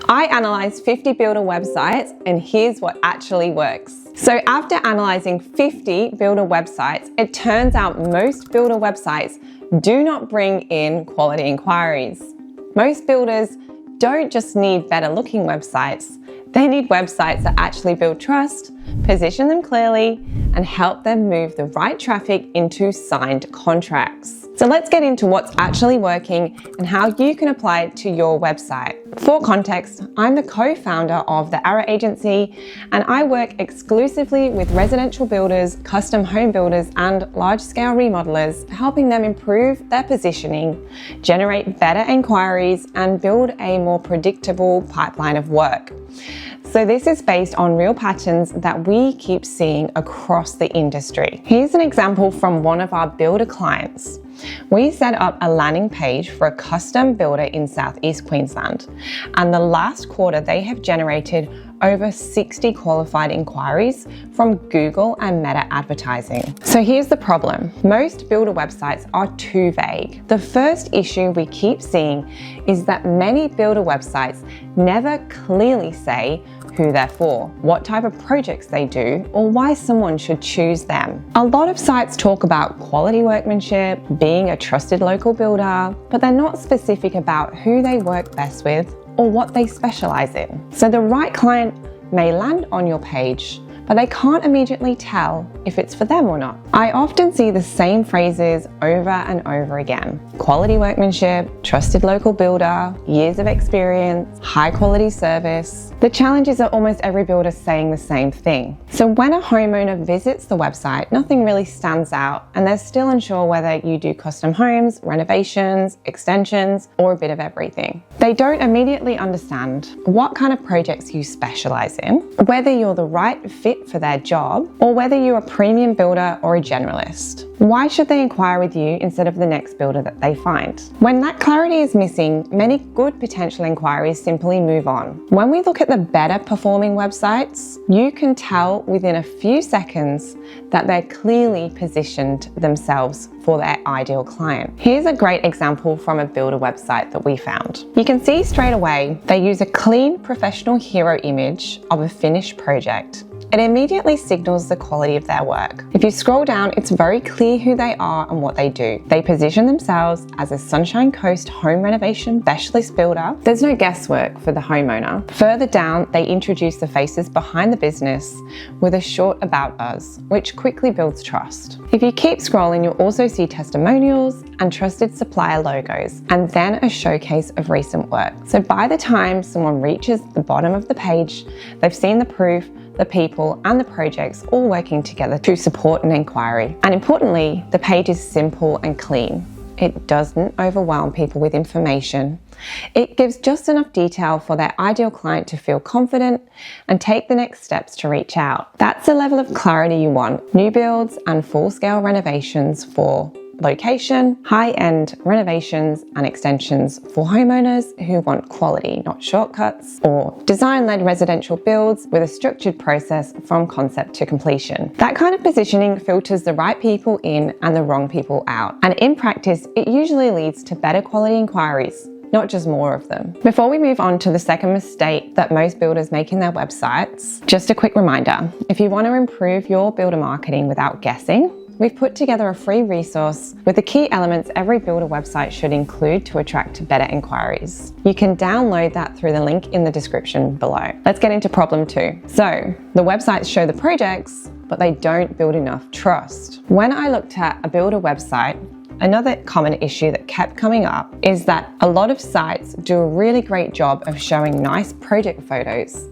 I analysed 50 builder websites, and here's what actually works. So after analysing 50 builder websites, it turns out most builder websites do not bring in quality inquiries. Most builders don't just need better looking websites, they need websites that actually build trust, position them clearly, and help them move the right traffic into signed contracts. So let's get into what's actually working and how you can apply it to your website. For context, I'm the co-founder of the Arrow Agency, and I work exclusively with residential builders, custom home builders, and large-scale remodelers, helping them improve their positioning, generate better inquiries, and build a more predictable pipeline of work. So this is based on real patterns that we keep seeing across the industry. Here's an example from one of our builder clients. We set up a landing page for a custom builder in Southeast Queensland, and the last quarter they have generated over 60 qualified inquiries from Google and Meta advertising. So here's the problem. Most builder websites are too vague. The first issue we keep seeing is that many builder websites never clearly say who they're for, what type of projects they do, or why someone should choose them. A lot of sites talk about quality workmanship, being a trusted local builder, but they're not specific about who they work best with or what they specialize in. So the right client may land on your page, but they can't immediately tell if it's for them or not. I often see the same phrases over and over again. Quality workmanship, trusted local builder, years of experience, high quality service. The challenge is that almost every builder is saying the same thing. So when a homeowner visits the website, nothing really stands out, and they're still unsure whether you do custom homes, renovations, extensions, or a bit of everything. They don't immediately understand what kind of projects you specialize in, whether you're the right fit for their job, or whether you're a premium builder or a generalist. Why should they inquire with you instead of the next builder that they find? When that clarity is missing, many good potential inquiries simply move on. When we look at the better performing websites, you can tell within a few seconds that they're clearly positioned themselves for their ideal client. Here's a great example from a builder website that we found. You can see straight away they use a clean professional hero image of a finished project. It immediately signals the quality of their work. If you scroll down, it's very clear who they are and what they do. They position themselves as a Sunshine Coast home renovation specialist builder. There's no guesswork for the homeowner. Further down, they introduce the faces behind the business with a short about us, which quickly builds trust. If you keep scrolling, you'll also see testimonials and trusted supplier logos, and then a showcase of recent work. So by the time someone reaches the bottom of the page, they've seen the proof, the people and the projects all working together to support an inquiry. And importantly, the page is simple and clean. It doesn't overwhelm people with information. It gives just enough detail for their ideal client to feel confident and take the next steps to reach out. That's the level of clarity you want. New builds and full-scale renovations for location, high-end renovations and extensions for homeowners who want quality, not shortcuts, or design-led residential builds with a structured process from concept to completion. That kind of positioning filters the right people in and the wrong people out. And in practice, it usually leads to better quality inquiries, not just more of them. Before we move on to the second mistake that most builders make in their websites, just a quick reminder, if you want to improve your builder marketing without guessing, we've put together a free resource with the key elements every builder website should include to attract better inquiries. You can download that through the link in the description below. Let's get into problem 2. So, the websites show the projects, but they don't build enough trust. When I looked at a builder website, another common issue that kept coming up is that a lot of sites do a really great job of showing nice project photos,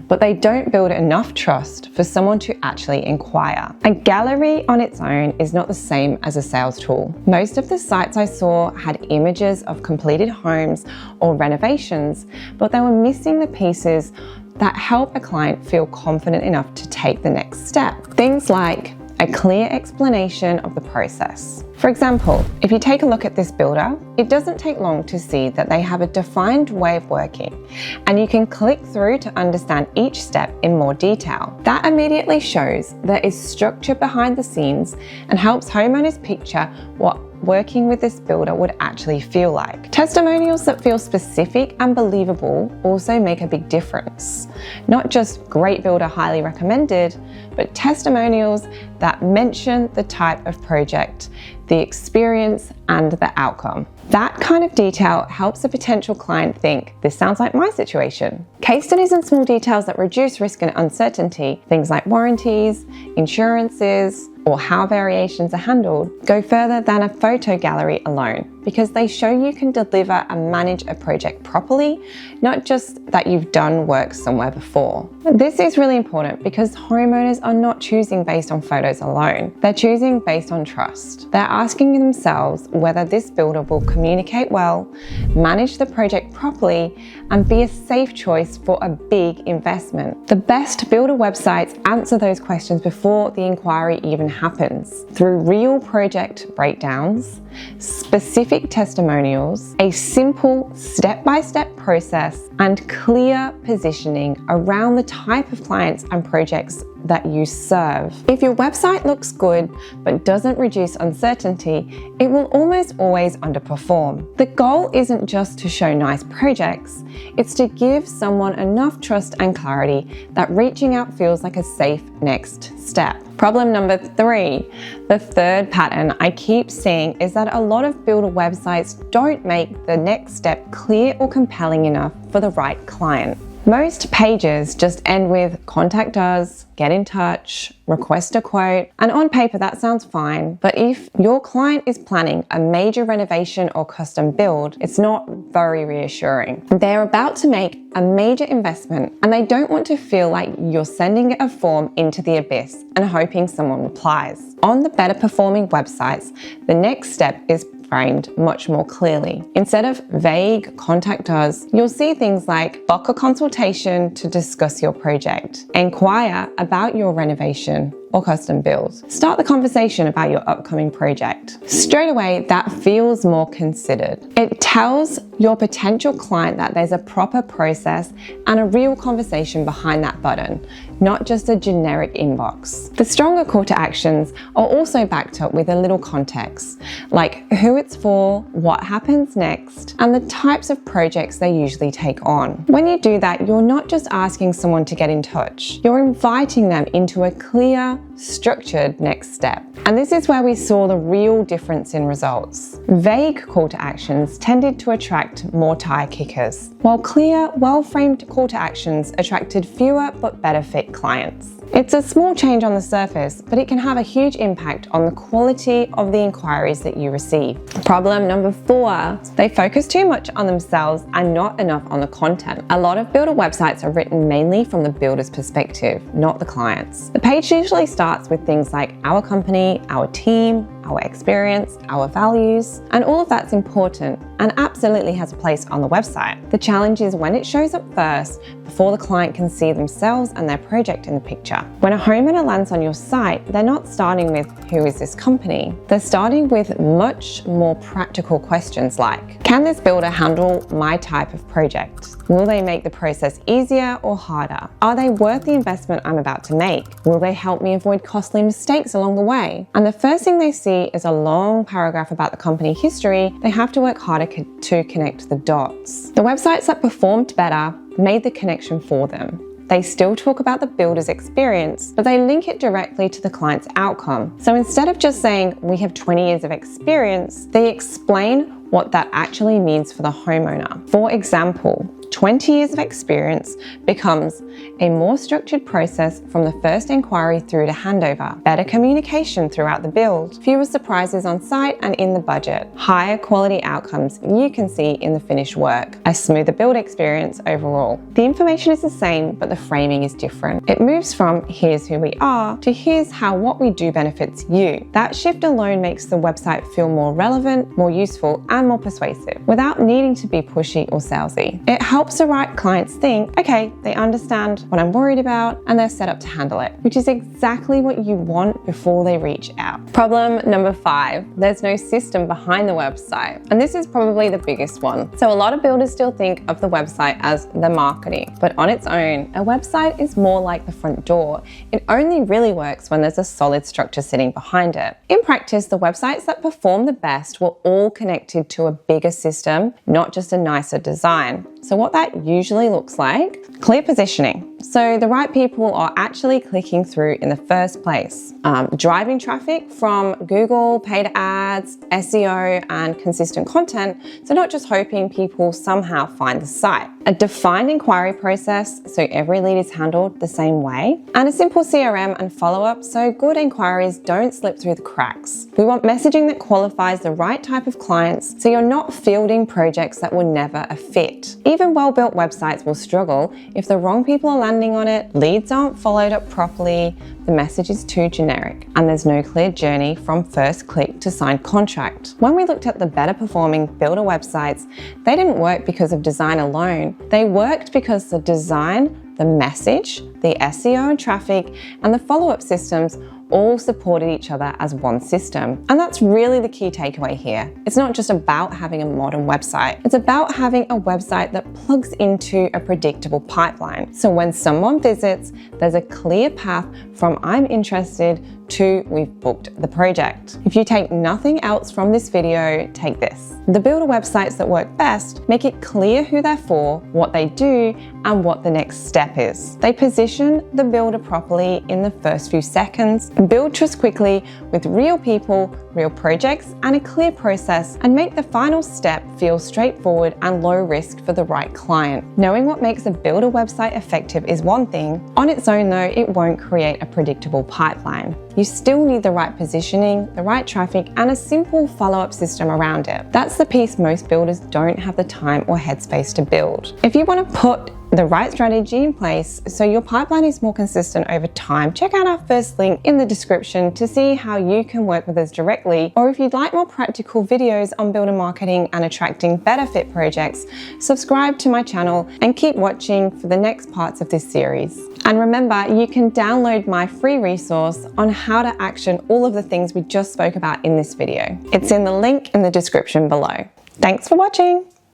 but they don't build enough trust for someone to actually inquire. A gallery on its own is not the same as a sales tool. Most of the sites I saw had images of completed homes or renovations, but they were missing the pieces that help a client feel confident enough to take the next step. Things like a clear explanation of the process. For example, if you take a look at this builder, it doesn't take long to see that they have a defined way of working, and you can click through to understand each step in more detail. That immediately shows there is structure behind the scenes and helps homeowners picture what working with this builder would actually feel like. Testimonials that feel specific and believable also make a big difference. Not just great builder, highly recommended, but testimonials that mention the type of project, the experience, and the outcome. That kind of detail helps a potential client think, this sounds like my situation. Case studies and small details that reduce risk and uncertainty, things like warranties, insurances, or how variations are handled, go further than a photo gallery alone, because they show you can deliver and manage a project properly, not just that you've done work somewhere before. This is really important because homeowners are not choosing based on photos alone. They're choosing based on trust. They're asking themselves whether this builder will communicate well, manage the project properly, and be a safe choice for a big investment. The best builder websites answer those questions before the inquiry even happens, through real project breakdowns, specific testimonials, a simple step-by-step process, and clear positioning around the type of clients and projects that you serve. If your website looks good but doesn't reduce uncertainty, it will almost always underperform. The goal isn't just to show nice projects, it's to give someone enough trust and clarity that reaching out feels like a safe next step. Problem number 3, the third pattern I keep seeing is that a lot of builder websites don't make the next step clear or compelling enough for the right client. Most pages just end with contact us, get in touch, request a quote, and on paper that sounds fine, but if your client is planning a major renovation or custom build, it's not very reassuring. They're about to make a major investment and they don't want to feel like you're sending a form into the abyss and hoping someone replies. On the better performing websites, the next step is framed much more clearly. Instead of vague contact us, you'll see things like book a consultation to discuss your project, inquire about your renovation or custom build. Start the conversation about your upcoming project. Straight away, that feels more considered. It tells your potential client that there's a proper process and a real conversation behind that button, not just a generic inbox. The stronger call to actions are also backed up with a little context, like who it's for, what happens next, and the types of projects they usually take on. When you do that, you're not just asking someone to get in touch, you're inviting them into a clear, structured next step. And this is where we saw the real difference in results. Vague call to actions tended to attract more tire kickers, while clear, well-framed call to actions attracted fewer but better fit clients. It's a small change on the surface, but it can have a huge impact on the quality of the inquiries that you receive. Problem number 4, they focus too much on themselves and not enough on the content. A lot of builder websites are written mainly from the builder's perspective, not the client's. The page usually starts with things like our company, our team, our experience, our values, and all of that's important and absolutely has a place on the website. The challenge is when it shows up first before the client can see themselves and their project in the picture. When a homeowner lands on your site, they're not starting with who is this company? They're starting with much more practical questions like, can this builder handle my type of project? Will they make the process easier or harder? Are they worth the investment I'm about to make? Will they help me avoid costly mistakes along the way? And the first thing they see is a long paragraph about the company history. They have to work harder to connect the dots. The websites that performed better made the connection for them. They still talk about the builder's experience, but they link it directly to the client's outcome. So instead of just saying, we have 20 years of experience, they explain what that actually means for the homeowner. For example, 20 years of experience becomes a more structured process from the first inquiry through to handover, better communication throughout the build, fewer surprises on site and in the budget, higher quality outcomes you can see in the finished work, a smoother build experience overall. The information is the same, but the framing is different. It moves from here's who we are to here's how what we do benefits you. That shift alone makes the website feel more relevant, more useful, and more persuasive without needing to be pushy or salesy. It helps helps the right clients think, okay, they understand what I'm worried about and they're set up to handle it, which is exactly what you want before they reach out. Problem number 5, there's no system behind the website. And this is probably the biggest one. So a lot of builders still think of the website as the marketing, but on its own, a website is more like the front door. It only really works when there's a solid structure sitting behind it. In practice, the websites that perform the best were all connected to a bigger system, not just a nicer design. So what that usually looks like, clear positioning. So the right people are actually clicking through in the first place. Driving traffic from Google, paid ads, SEO, and consistent content. So not just hoping people somehow find the site. A defined inquiry process, so every lead is handled the same way. And a simple CRM and follow-up, so good inquiries don't slip through the cracks. We want messaging that qualifies the right type of clients, so you're not fielding projects that were never a fit. Even well-built websites will struggle if the wrong people are landing on it, leads aren't followed up properly, the message is too generic, and there's no clear journey from first click to signed contract. When we looked at the better performing builder websites, they didn't work because of design alone. They worked because the design, the message, the SEO and traffic, and the follow-up systems all supported each other as one system. And that's really the key takeaway here. It's not just about having a modern website. It's about having a website that plugs into a predictable pipeline. So when someone visits, there's a clear path from I'm interested to we've booked the project. If you take nothing else from this video, take this. The builder websites that work best make it clear who they're for, what they do, and what the next step is. They position the builder properly in the first few seconds, build trust quickly with real people, real projects, and a clear process, and make the final step feel straightforward and low risk for the right client. Knowing what makes a builder website effective is one thing. On its own though, it won't create a predictable pipeline. You still need the right positioning, the right traffic, and a simple follow-up system around it. That's the piece most builders don't have the time or headspace to build. If you want to put the right strategy in place so your pipeline is more consistent over time, check out our first link in the description to see how you can work with us directly. Or if you'd like more practical videos on builder marketing and attracting better fit projects, subscribe to my channel and keep watching for the next parts of this series. And remember, you can download my free resource on how to action all of the things we just spoke about in this video. It's in the link in the description below. Thanks for watching.